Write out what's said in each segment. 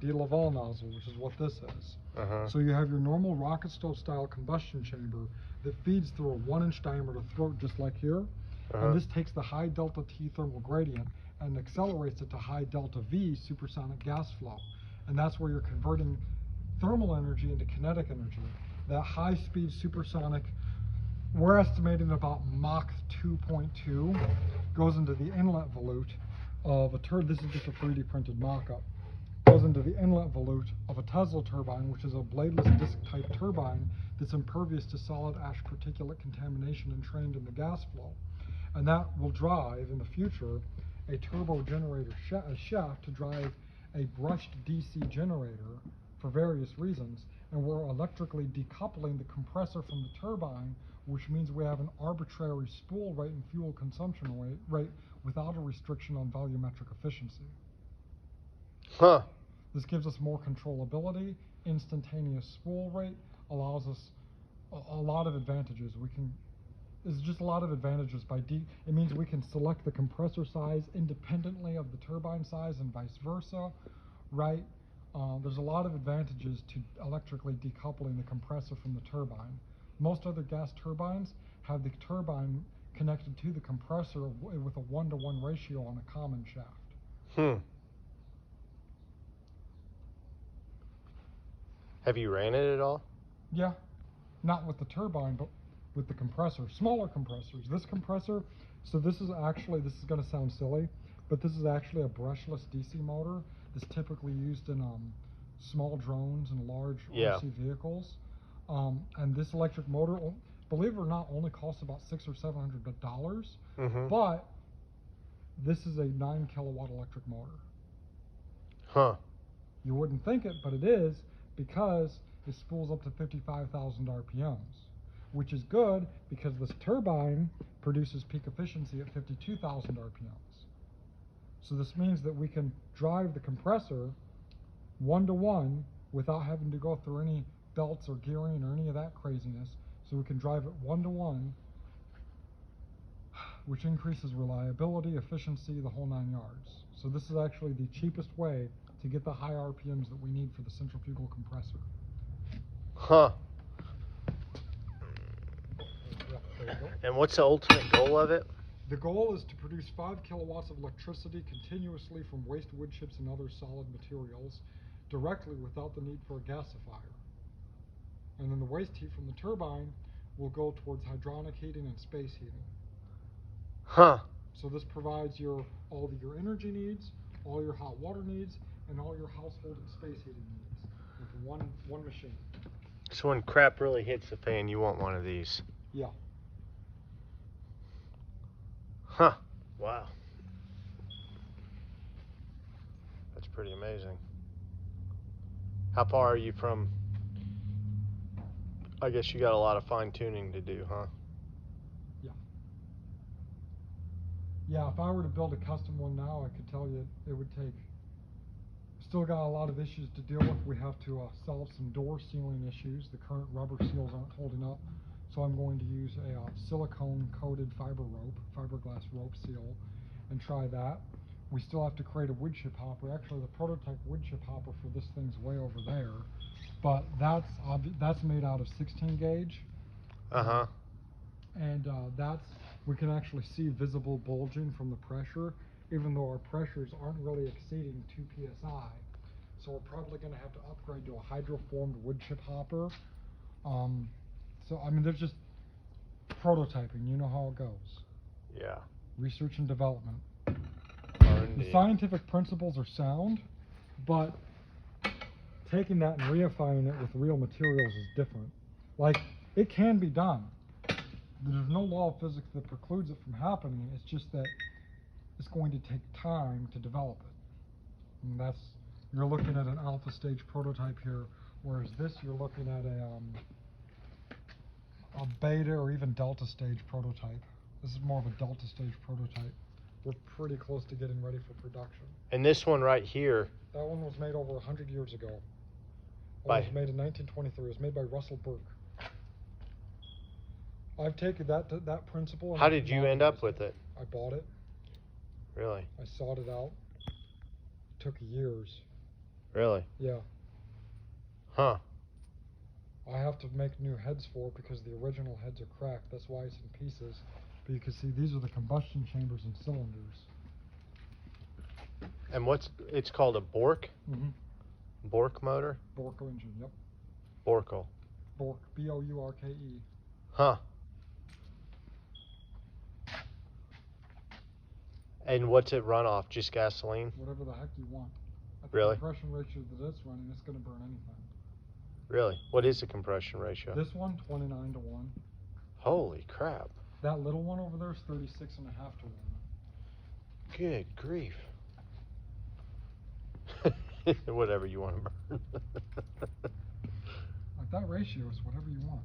de Laval nozzle, which is what this is. Uh-huh. So you have your normal rocket stove style combustion chamber that feeds through a 1-inch diameter throat just like here. And this takes the high delta T thermal gradient and accelerates it to high delta V supersonic gas flow. And that's where you're converting thermal energy into kinetic energy. That high speed supersonic, we're estimating about Mach 2.2, goes into the inlet volute of a this is just a 3D printed mock-up. Goes into the inlet volute of a Tesla turbine, which is a bladeless disc type turbine that's impervious to solid ash particulate contamination and trained in the gas flow. And that will drive, in the future, a turbo generator shaft to drive a brushed DC generator for various reasons. And we're electrically decoupling the compressor from the turbine, which means we have an arbitrary spool rate and fuel consumption rate without a restriction on volumetric efficiency. Huh. This gives us more controllability, instantaneous spool rate, allows us a lot of advantages. There's just a lot of advantages it means we can select the compressor size independently of the turbine size and vice versa, right? There's a lot of advantages to electrically decoupling the compressor from the turbine. Most other gas turbines have the turbine connected to the compressor with a 1-to-1 ratio on a common shaft. Have you ran it at all? Yeah, not with the turbine, but with the compressor. Smaller compressors. This compressor, so this is going to sound silly, but this is actually a brushless DC motor that's typically used in small drones and large RC vehicles. And this electric motor, believe it or not, only costs about $600 or $700. But this is a 9-kilowatt electric motor. Huh. You wouldn't think it, but it is, because it spools up to 55,000 RPMs, which is good because this turbine produces peak efficiency at 52,000 RPMs. So this means that we can drive the compressor 1-to-1 without having to go through any belts or gearing or any of that craziness. So we can drive it 1-to-1, which increases reliability, efficiency, the whole 9 yards. So this is actually the cheapest way to get the high RPMs that we need for the centrifugal compressor. Huh. And what's the ultimate goal of it? The goal is to produce 5 kilowatts of electricity continuously from waste wood chips and other solid materials directly without the need for a gasifier. And then the waste heat from the turbine will go towards hydronic heating and space heating. Huh. So this provides all of your energy needs, all your hot water needs, and all your household and space heating needs with one machine. So when crap really hits the fan, you want one of these? Yeah. Huh. Wow. That's pretty amazing. How far are you from? I guess you got a lot of fine tuning to do, huh? Yeah. Yeah, if I were to build a custom one now, I could tell you it would take. Still got a lot of issues to deal with. We have to solve some door sealing issues. The current rubber seals aren't holding up. So I'm going to use a silicone coated fiberglass rope seal, and try that. We still have to create a wood chip hopper. Actually, the prototype wood chip hopper for this thing's way over there, but that's made out of 16 gauge. And we can actually see visible bulging from the pressure, even though our pressures aren't really exceeding 2 psi. So we're probably going to have to upgrade to a hydroformed wood chip hopper. So I mean, there's just prototyping. You know how it goes. Yeah. Research and development. R&D. The scientific principles are sound, but taking that and reifying it with real materials is different. Like, it can be done. There's no law of physics that precludes it from happening. It's just that it's going to take time to develop it. And you're looking at an alpha stage prototype here, whereas this you're looking at a beta or even delta stage prototype. This is more of a delta stage prototype. We're pretty close to getting ready for production. And this one right here. That one was made over 100 years ago. It was made in 1923. It was made by Russell Burke. I've taken that principle. How did you end up with it? I bought it. Really? I sought it out. It took years. Really? Yeah. Huh. I have to make new heads for it because the original heads are cracked. That's why it's in pieces. But you can see these are the combustion chambers and cylinders. And it's called a Bork? Mm-hmm. Bork motor? Bork engine, yep. Borkel. Bork, B-O-U-R-K-E. Huh. And what's it run off? Just gasoline? Whatever the heck you want. At the Really? compression ratio that it's running, it's going to burn anything. Really? What is the compression ratio? This one, 29 to 1. Holy crap. That little one over there is 36 and a half to 1. Good grief. Whatever you want to burn. Like that ratio is whatever you want.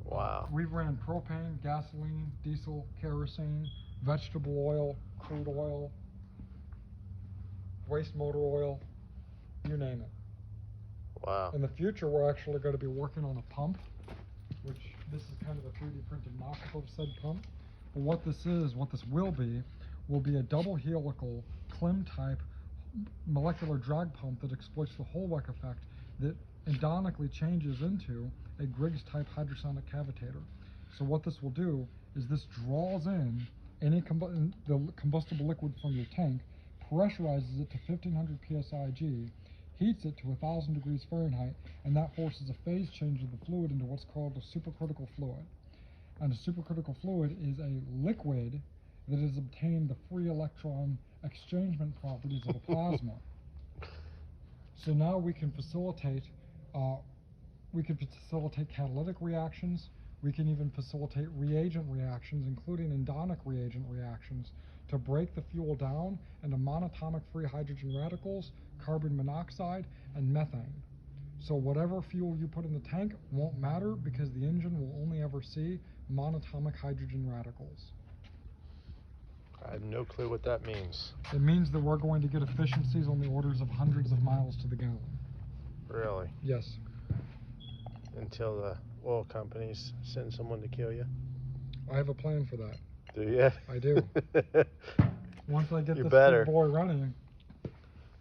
Wow. We've ran propane, gasoline, diesel, kerosene, vegetable oil, crude oil, waste motor oil, you name it. Wow. In the future, we're actually going to be working on a pump, which this is kind of a 3D printed mock-up of said pump. But what this will be a double helical Klim type molecular drag pump that exploits the Holweg effect that endonically changes into a Griggs type hydrosonic cavitator. So what this will do is this draws in any the combustible liquid from your tank, pressurizes it to 1500 psig, heats it to 1000 degrees Fahrenheit, and that forces a phase change of the fluid into what's called a supercritical fluid. And a supercritical fluid is a liquid that has obtained the free electron exchangement properties of a plasma. So now we can facilitate catalytic reactions. We can even facilitate reagent reactions, including endonic reagent reactions, to break the fuel down into monatomic free hydrogen radicals, carbon monoxide, and methane. So whatever fuel you put in the tank won't matter because the engine will only ever see monatomic hydrogen radicals. I have no clue what that means. It means that we're going to get efficiencies on the orders of hundreds of miles to the gallon. Really? Yes. Until the oil companies send someone to kill you? I have a plan for that. Do you? I do. Once I get You this better. big boy running,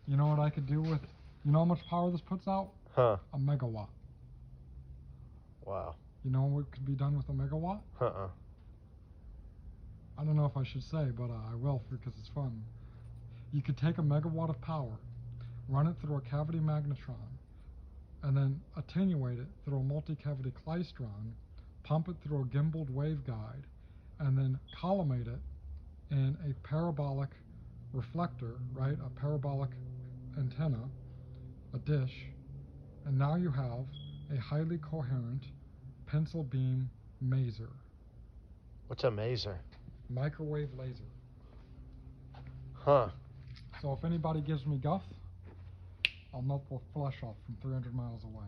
you know what I could do with, you know how much power this puts out? Huh. A megawatt. Wow. You know what could be done with a megawatt? Uh-uh. I don't know if I should say, but I will because it's fun. You could take a megawatt of power, run it through a cavity magnetron, and then attenuate it through a multi-cavity klystron, pump it through a gimbaled waveguide, and then collimate it in a parabolic reflector, right? A parabolic antenna, a dish, and now you have a highly coherent pencil beam maser. What's a maser? Microwave laser. Huh. So if anybody gives me guff, I'll melt the flesh off from 300 miles away.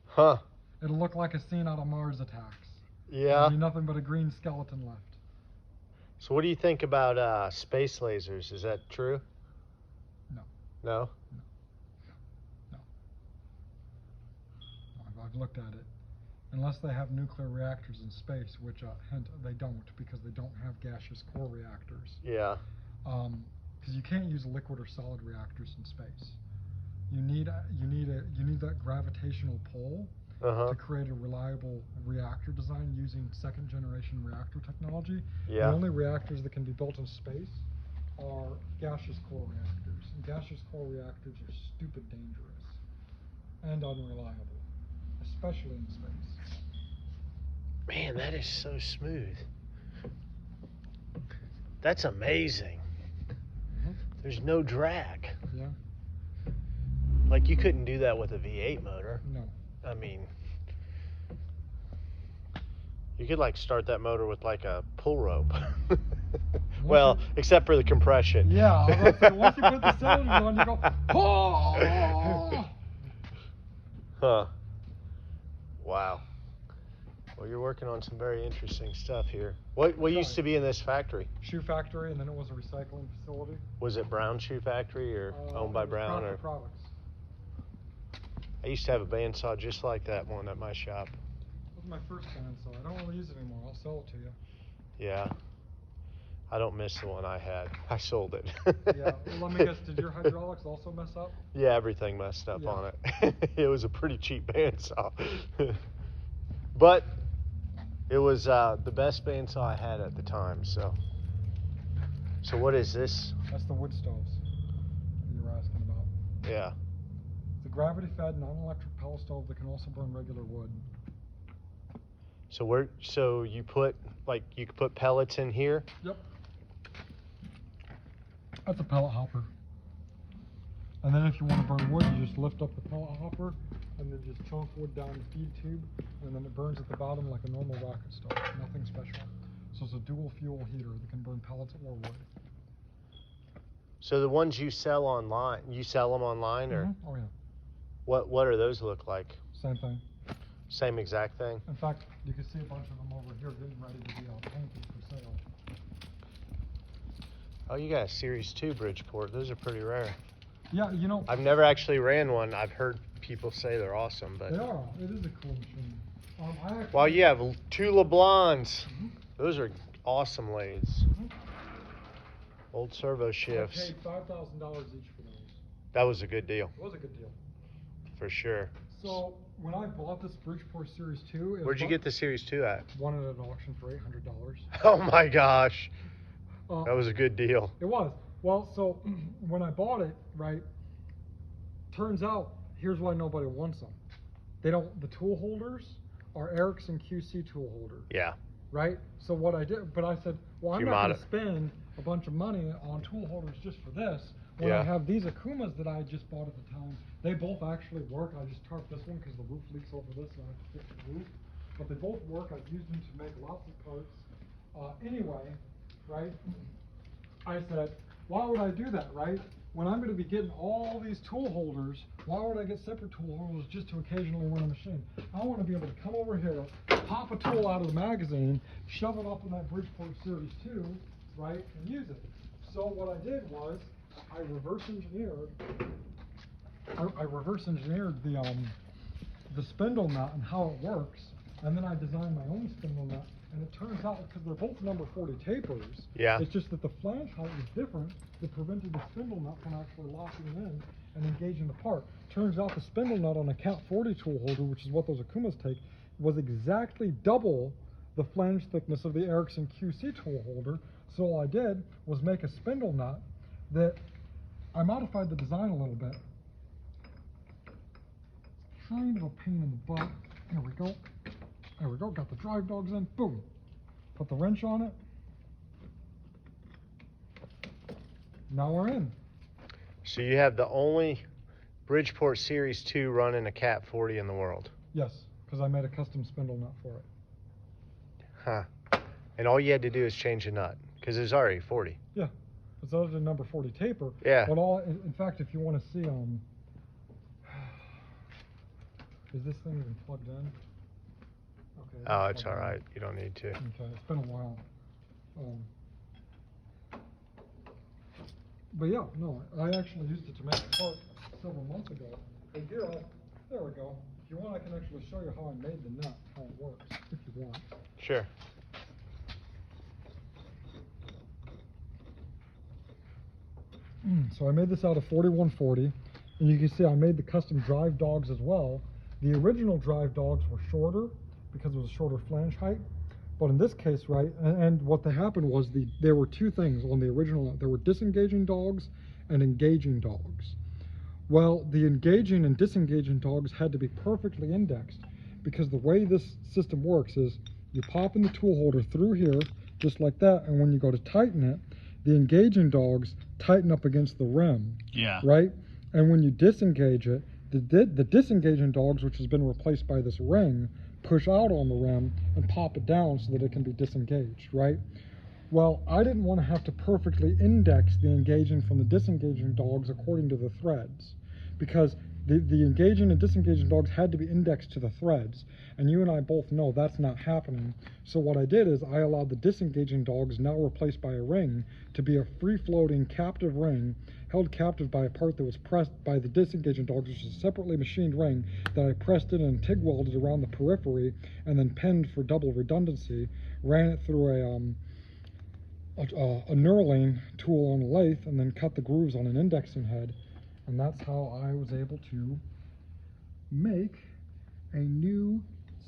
Huh. It'll look like a scene out of Mars Attacks. Yeah. There'll be nothing but a green skeleton left. So what do you think about space lasers? Is that true? No. No? No. I've looked at it. Unless they have nuclear reactors in space, which hint they don't, because they don't have gaseous core reactors. Yeah. Because you can't use liquid or solid reactors in space. You need that gravitational pull to create a reliable reactor design using second generation reactor technology. Yeah. The only reactors that can be built in space are gaseous core reactors. And gaseous core reactors are stupid dangerous and unreliable, especially in space. Man, that is so smooth. That's amazing. There's no drag. Yeah. Like you couldn't do that with a V8 motor. No. I mean, you could like start that motor with like a pull rope. Well, except for the compression. Yeah, I was about to say, once you put the cylinders on, you go, oh! Huh. Wow. Well, you're working on some very interesting stuff here. What used to be in this factory? Shoe factory, and then it was a recycling facility. Was it Brown Shoe Factory or owned by Brown? Procter Or Products. I used to have a bandsaw just like that one at my shop. That was my first bandsaw. I don't really use it anymore. I'll sell it to you. Yeah. I don't miss the one I had. I sold it. Yeah, well, let me guess, did your hydraulics also mess up? Yeah, everything messed up Yeah. on it. It was a pretty cheap bandsaw. But it was the best bandsaw I had at the time, so. So what is this? That's the wood stoves that you were asking about. Yeah. It's a gravity-fed, non-electric pellet stove that can also burn regular wood. So you put, you could put pellets in here? Yep. That's a pellet hopper. And then if you want to burn wood, you just lift up the pellet hopper and then just chunk wood down the feed tube, and then it burns at the bottom like a normal rocket stove. Nothing special. So it's a dual fuel heater that can burn pellets or wood. So the ones you sell online, you sell them online, or Mm-hmm. Oh yeah. what do those look like? Same thing. Same exact thing? In fact, you can see a bunch of them over here getting ready to be painted for sale. Oh, you got a Series 2 Bridgeport. Those are pretty rare. Yeah, you know. I've never actually ran one. I've heard people say they're awesome, but. They are. It is a cool machine. Well, you have 2 LeBlans. Mm-hmm. Those are awesome lathes. Mm-hmm. Old servo shifts. I paid $5,000 each for those. That was a good deal. It was a good deal. For sure. So when I bought this Bridgeport Series 2, Where'd you get the Series 2 at? Won it at an auction for $800. Oh my gosh. That was a good deal. It was. Well, so when I bought it, right, turns out, here's why nobody wants them. The tool holders are Ericsson QC tool holders. Yeah. Right? So what I did, but I said, well, I'm You not going mod to spend a bunch of money on tool holders just for this. When Yeah. I have these Akumas that I just bought at the time, they both actually work. I just tarped this one because the roof leaks over this and I have to fix the roof. But they both work. I've used them to make lots of parts. Anyway, right, I said, why would I do that, right? When I'm going to be getting all these tool holders, why would I get separate tool holders just to occasionally run a machine? I want to be able to come over here, pop a tool out of the magazine, shove it up in that Bridgeport Series 2, right, and use it. So what I did was, I reverse engineered the spindle nut and how it works, and then I designed my own spindle nut. And it turns out, because they're both number 40 tapers, Yeah. it's just that the flange height was different that prevented the spindle nut from actually locking in and engaging the part. Turns out the spindle nut on a Cat 40 tool holder, which is what those Akumas take, was exactly double the flange thickness of the Ericsson QC tool holder. So all I did was make a spindle nut that I modified the design a little bit. Kind of a pain in the butt. There we go. There we go, got the drive dogs in, boom. Put the wrench on it. Now we're in. So you have the only Bridgeport Series 2 running a Cat 40 in the world. Yes, because I made a custom spindle nut for it. Huh. And all you had to do is change the nut, because it's already 40. Yeah, it's other than number 40 taper. Yeah. But in fact, if you want to see, is this thing even plugged in? Okay. Oh, it's all right. You don't need to. Okay, it's been a while. But yeah, no, I actually used it to make a part several months ago. And here, there we go. If you want, I can actually show you how I made the nut, how it works, if you want. Sure. So I made this out of 4140, and you can see I made the custom drive dogs as well. The original drive dogs were shorter because it was a shorter flange height, but in this case, right, and what happened was there were two things on the original. There were disengaging dogs and engaging dogs. Well, the engaging and disengaging dogs had to be perfectly indexed, because the way this system works is you pop in the tool holder through here, just like that, and when you go to tighten it, the engaging dogs tighten up against the rim. Yeah. Right? And when you disengage it, the disengaging dogs, which has been replaced by this ring, push out on the rim and pop it down so that it can be disengaged, right? Well, I didn't want to have to perfectly index the engaging from the disengaging dogs according to the threads, because the engaging and disengaging dogs had to be indexed to the threads, and you and I both know that's not happening. So what I did is I allowed the disengaging dogs, now replaced by a ring, to be a free-floating captive ring, held captive by a part that was pressed by the disengaging dogs, which is a separately machined ring that I pressed in and TIG welded around the periphery, and then pinned for double redundancy, ran it through a knurling tool on a lathe and then cut the grooves on an indexing head, and that's how I was able to make a new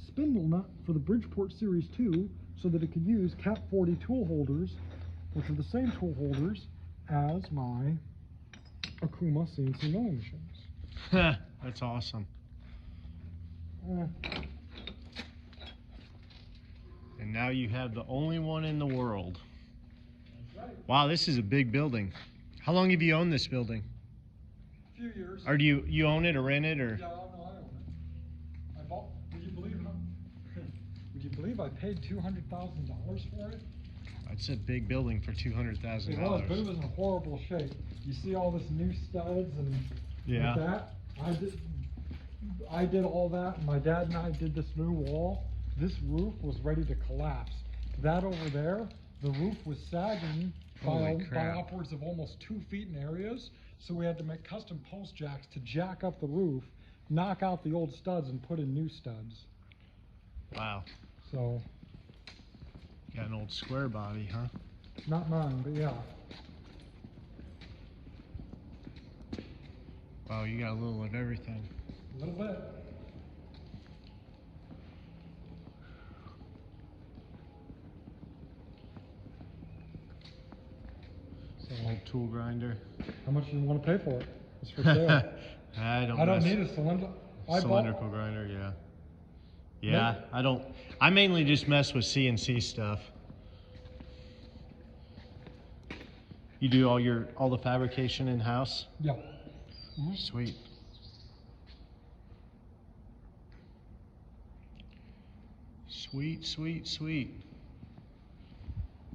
spindle nut for the Bridgeport Series 2 so that it could use Cat 40 tool holders, which are the same tool holders as my Akuma CNC milling machines. That's awesome. And now you have the only one in the world. Wow, this is a big building. How long have you owned this building? A few years. Or do you own it or rent it or? Yeah, no, I own it. I bought. Would you believe I paid $200,000 for it? It's a big building for $200,000. It was, but it was in horrible shape. You see all this new studs and yeah. like that. I did all that. My dad and I did this new wall. This roof was ready to collapse. That over there, the roof was sagging by upwards of almost 2 feet in areas. So we had to make custom post jacks to jack up the roof, knock out the old studs, and put in new studs. Wow. So. Got an old square body, huh? Not mine, but yeah. Wow, you got a little of everything. A little bit. So, old tool grinder. How much do you want to pay for it? It's for sale. I don't need a cylinder. Cylindrical grinder, yeah. Yeah, I mainly just mess with CNC stuff. You do all the fabrication in house? Yeah. Mm-hmm. Sweet. Sweet, sweet, sweet.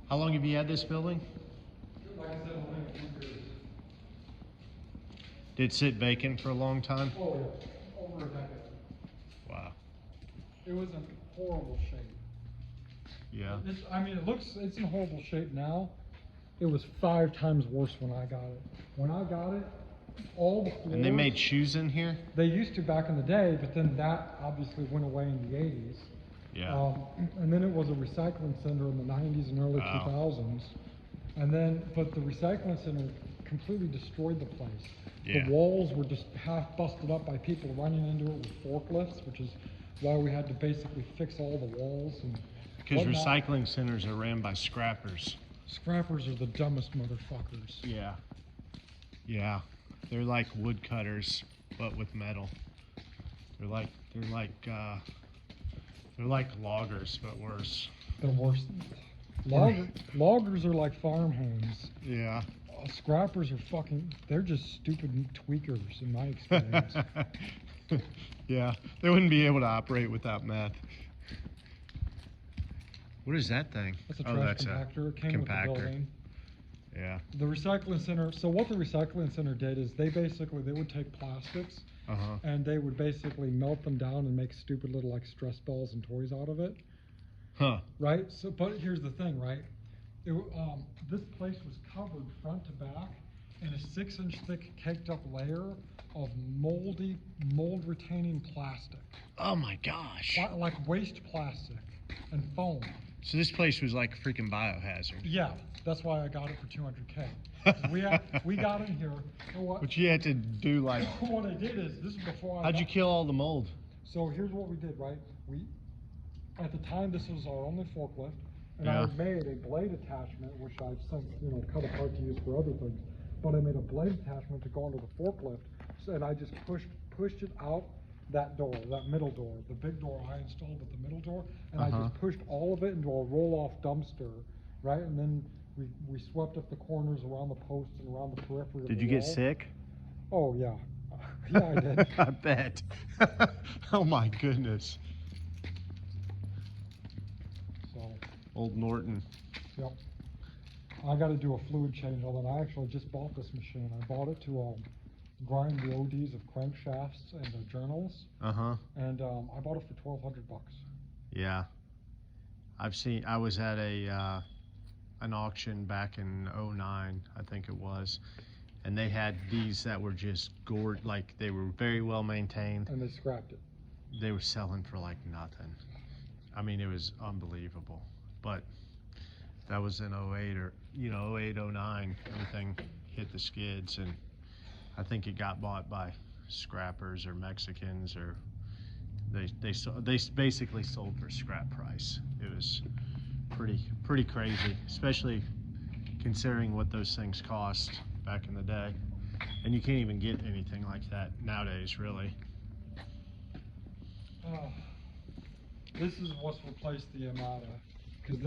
How long have you had this building? Like I said, only a few years. Did it sit vacant for a long time? Oh yeah, over a decade. Wow. It was in horrible shape. Yeah. It's in horrible shape now. It was 5 times worse when I got it. When I got it, all the floors... And they made shoes in here? They used to back in the day, but then that obviously went away in the 80s. Yeah. And then it was a recycling center in the 90s and early 2000s. And then, but the recycling center completely destroyed the place. Yeah. The walls were just half busted up by people running into it with forklifts, which is why we had to basically fix all the walls and because recycling centers are ran by scrappers. Scrappers are the dumbest motherfuckers. Yeah. Yeah. They're like woodcutters, but with metal. They're like loggers, but worse. They're worse. Loggers are like farmhands. Yeah. Scrappers are they're just stupid tweakers in my experience. Yeah, they wouldn't be able to operate without meth. What is that thing? That's a trash compactor. It came with the building. Yeah. The recycling center, so what the recycling center did is they would take plastics and they would basically melt them down and make stupid little like stress balls and toys out of it. Huh. Right? So, but here's the thing, right? This place was covered front to back in a 6-inch thick caked up layer of mold retaining plastic. Oh my gosh. Like waste plastic and foam. So this place was like a freaking biohazard. Yeah, that's why I got it for $200K. We got in here. But you had to do like. What I did is this is before. How'd you kill all the mold? So here's what we did, right? At the time this was our only forklift, and I made a blade attachment, which I've since cut apart to use for other things. But I made a blade attachment to go onto the forklift, and I just pushed it out that door, that middle door, the big door I installed, but the middle door, and I just pushed all of it into a roll-off dumpster, right? And then we swept up the corners around the posts and around the periphery. Did you get sick? Oh yeah, yeah I did. I bet. Oh my goodness. So. Old Norton. Yep. I got to do a fluid change on it. I actually just bought this machine. I bought it to grind the ODs of crankshafts and journals. And I bought it for $1,200. Yeah. I was at an auction back in '09, I think it was, and they had these that were just gored, like they were very well maintained. And they scrapped it. They were selling for like nothing. I mean, it was unbelievable. But that was in '08 or 08, 09, everything hit the skids, and I think it got bought by scrappers or Mexicans, or they basically sold for scrap price. It was pretty crazy, especially considering what those things cost back in the day. And you can't even get anything like that nowadays, really. This is what's replaced the Yamada, because